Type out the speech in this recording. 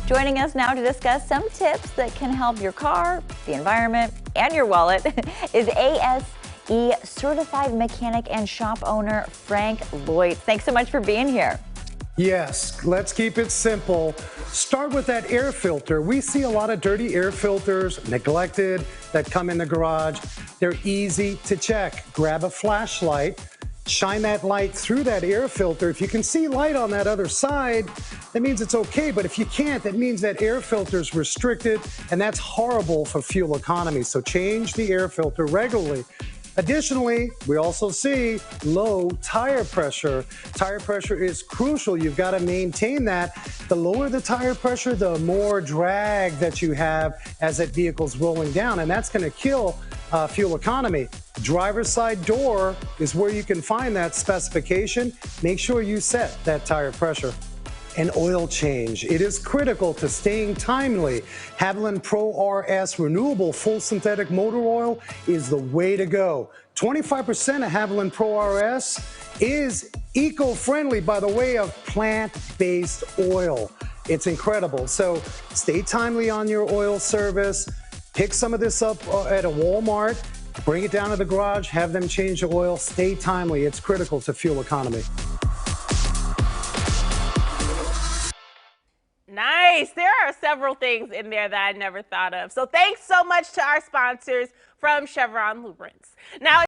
Joining us now to discuss some tips that can help your car, the environment, and your wallet is ASE-Certified mechanic and shop owner Frank Leutz. Thanks so much for being here. Yes, let's keep it simple. Start with that air filter. We see a lot of dirty air filters, neglected, that come in the garage. They're easy to check. Grab a flashlight, shine that light through that air filter. If you can see light on that other side, that means it's okay. But if you can't, that means that air filter is restricted, and that's horrible for fuel economy. So change the air filter regularly. Additionally, we also see low tire pressure. Tire pressure is crucial. You've got to maintain that. The lower the tire pressure, the more drag that you have as that vehicle's rolling down, and that's going to kill fuel economy. Driver's side door is where you can find that specification. Make sure you set that tire pressure. An oil change. It is critical to staying timely. Haviland Pro RS Renewable Full Synthetic Motor Oil is the way to go. 25% of Haviland Pro RS is eco-friendly by the way of plant-based oil. It's incredible. So stay timely on your oil service. Pick some of this up at a Walmart. Bring it down to the garage. Have them change the oil. Stay timely. It's critical to fuel economy. Nice. There are several things in there that I never thought of. So thanks so much to our sponsors from Chevron Lubricants. Now